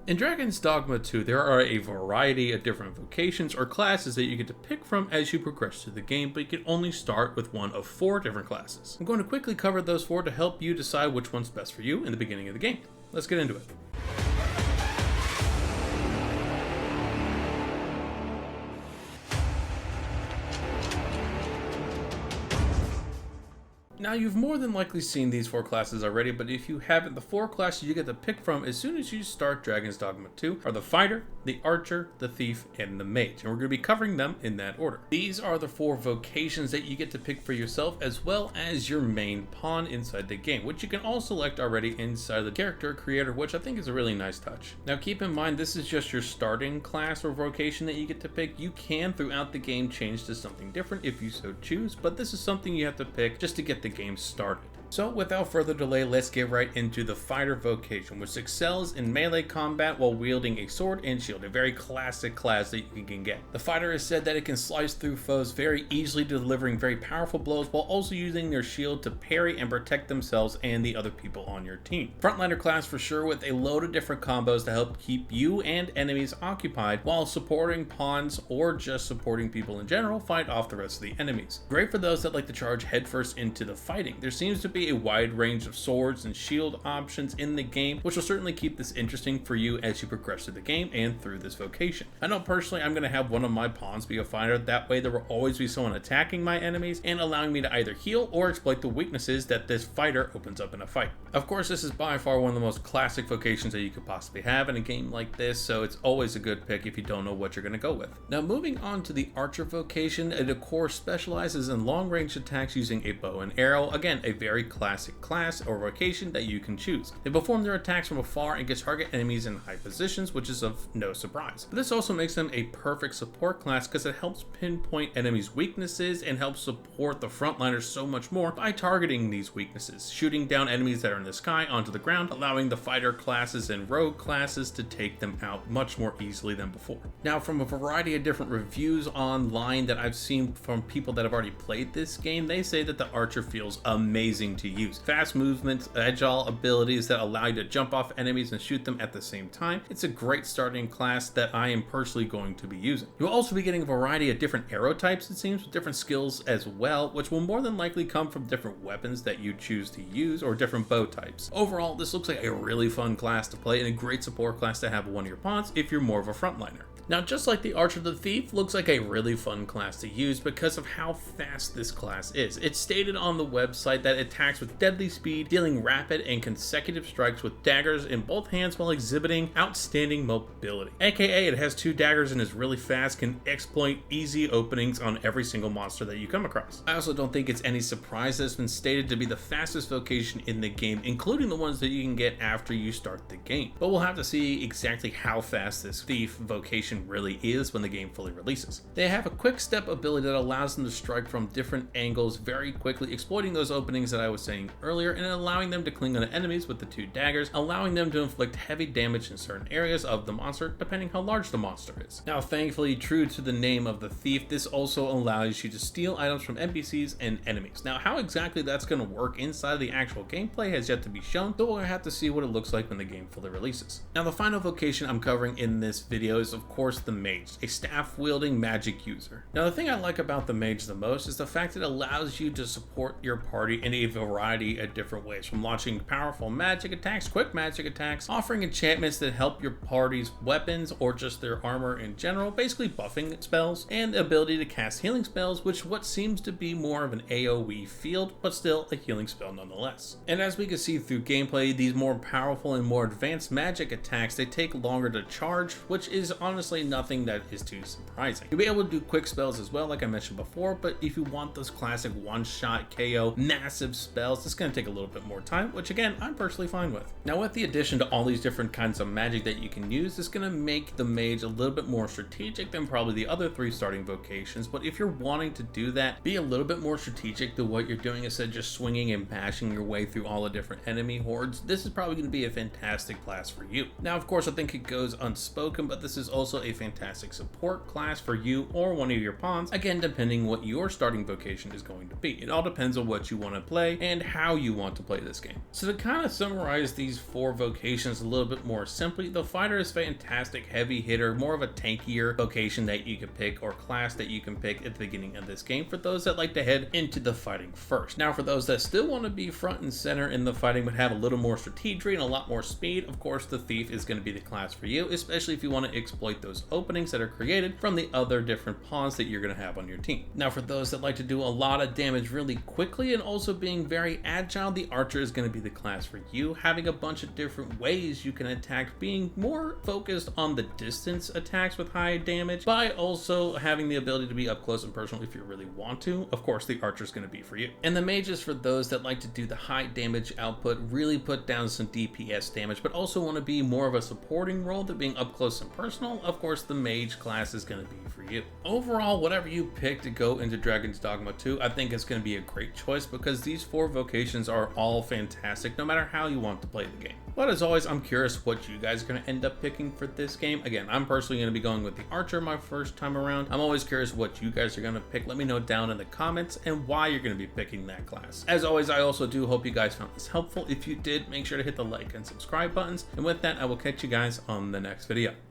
In Dragons Dogma 2, there are a variety of different vocations or classes that you get to pick from as you progress through the game, but you can only start with one of 4 different classes. I'm going to quickly cover those 4 to help you decide which one's best for you in the beginning of the game. Let's get into it. Now, you've more than likely seen these 4 classes already, but if you haven't, the 4 classes you get to pick from as soon as you start Dragons Dogma 2 are the Fighter, the Archer, the Thief, and the Mage, and we're going to be covering them in that order. These are the 4 vocations that you get to pick for yourself, as well as your main pawn inside the game, which you can all select already inside the character creator, which I think is a really nice touch. Now, keep in mind, this is just your starting class or vocation that you get to pick. You can, throughout the game, change to something different if you so choose, but this is something you have to pick just to get the game started. So without further delay, let's get right into the Fighter vocation, which excels in melee combat while wielding a sword and shield, a very classic class that you can get. The Fighter is said that it can slice through foes very easily, delivering very powerful blows while also using their shield to parry and protect themselves and the other people on your team. Frontliner class for sure, with a load of different combos to help keep you and enemies occupied while supporting pawns or just supporting people in general fight off the rest of the enemies. Great for those that like to charge headfirst into the fighting. There seems to be a wide range of swords and shield options in the game, which will certainly keep this interesting for you as you progress through the game and through this vocation. I know personally I'm going to have one of my pawns be a fighter. That way there will always be someone attacking my enemies and allowing me to either heal or exploit the weaknesses that this fighter opens up in a fight. Of course, this is by far one of the most classic vocations that you could possibly have in a game like this, so it's always a good pick if you don't know what you're going to go with. Now, moving on to the Archer vocation, it of course specializes in long range attacks using a bow and arrow. Again, a very classic class or vocation that you can choose. They perform their attacks from afar and can target enemies in high positions, which is of no surprise. But this also makes them a perfect support class because it helps pinpoint enemies' weaknesses and helps support the frontliners so much more by targeting these weaknesses, shooting down enemies that are in the sky onto the ground, allowing the fighter classes and rogue classes to take them out much more easily than before. Now, from a variety of different reviews online that I've seen from people that have already played this game, they say that the Archer feels amazing to use. Fast movements, agile abilities that allow you to jump off enemies and shoot them at the same time. It's a great starting class that I am personally going to be using. You'll also be getting a variety of different arrow types, it seems, with different skills as well, which will more than likely come from different weapons that you choose to use or different bow types. Overall, this looks like a really fun class to play and a great support class to have one of your pawns if you're more of a frontliner. Now, just like the Archer, the Thief looks like a really fun class to use because of how fast this class is. It's stated on the website that it attacks with deadly speed, dealing rapid and consecutive strikes with daggers in both hands while exhibiting outstanding mobility. AKA, it has 2 daggers and is really fast, can exploit easy openings on every single monster that you come across. I also don't think it's any surprise that it's been stated to be the fastest vocation in the game, including the ones that you can get after you start the game. But we'll have to see exactly how fast this Thief vocation really is when the game fully releases. They have a quick step ability that allows them to strike from different angles very quickly, exploiting those openings that I was saying earlier and allowing them to cling on enemies with the 2 daggers, allowing them to inflict heavy damage in certain areas of the monster depending how large the monster is. Now, thankfully, true to the name of the Thief, this also allows you to steal items from NPCs and enemies. Now, how exactly that's going to work inside of the actual gameplay has yet to be shown, so we'll have to see what it looks like when the game fully releases. Now, the final vocation I'm covering in this video is of course the Mage, a staff-wielding magic user. Now, the thing I like about the Mage the most is the fact that it allows you to support your party in a variety of different ways, from launching powerful magic attacks, quick magic attacks, offering enchantments that help your party's weapons or just their armor in general, basically buffing spells, and the ability to cast healing spells, which what seems to be more of an AoE field, but still a healing spell nonetheless. And as we can see through gameplay, these more powerful and more advanced magic attacks, they take longer to charge, which is honestly nothing that is too surprising. You'll be able to do quick spells as well, like I mentioned before, but if you want those classic one-shot KO massive spells, it's going to take a little bit more time, which again, I'm personally fine with. Now, with the addition to all these different kinds of magic that you can use, it's going to make the Mage a little bit more strategic than probably the other 3 starting vocations, but if you're wanting to do that, be a little bit more strategic to what you're doing instead of just swinging and bashing your way through all the different enemy hordes, this is probably going to be a fantastic class for you. Now, of course, I think it goes unspoken, but this is also a fantastic support class for you or one of your pawns, again, depending what your starting vocation is going to be. It all depends on what you want to play and how you want to play this game. So to kind of summarize these 4 vocations a little bit more simply, the fighter is fantastic heavy hitter, more of a tankier vocation that you can pick or class that you can pick at the beginning of this game for those that like to head into the fighting first. Now for those that still want to be front and center in the fighting but have a little more strategy and a lot more speed, of course the thief is going to be the class for you, especially if you want to exploit those openings that are created from the other different pawns that you're going to have on your team. Now for those that like to do a lot of damage really quickly and also being very agile, the archer is going to be the class for you, having a bunch of different ways you can attack, being more focused on the distance attacks with high damage, by also having the ability to be up close and personal if you really want to. Of course the archer is going to be for you. And the mage is for those that like to do the high damage output, really put down some DPS damage, but also want to be more of a supporting role than being up close and personal. Of course the mage class is going to be for you. Overall, whatever you pick to go into Dragons Dogma 2, I think it's going to be a great choice because these 4 vocations are all fantastic no matter how you want to play the game. But as always, I'm curious what you guys are going to end up picking for this game. Again, I'm personally going to be going with the archer my first time around. I'm always curious what you guys are going to pick. Let me know down in the comments and why you're going to be picking that class. As always, I also do hope you guys found this helpful. If you did, make sure to hit the like and subscribe buttons. And with that, I will catch you guys on the next video.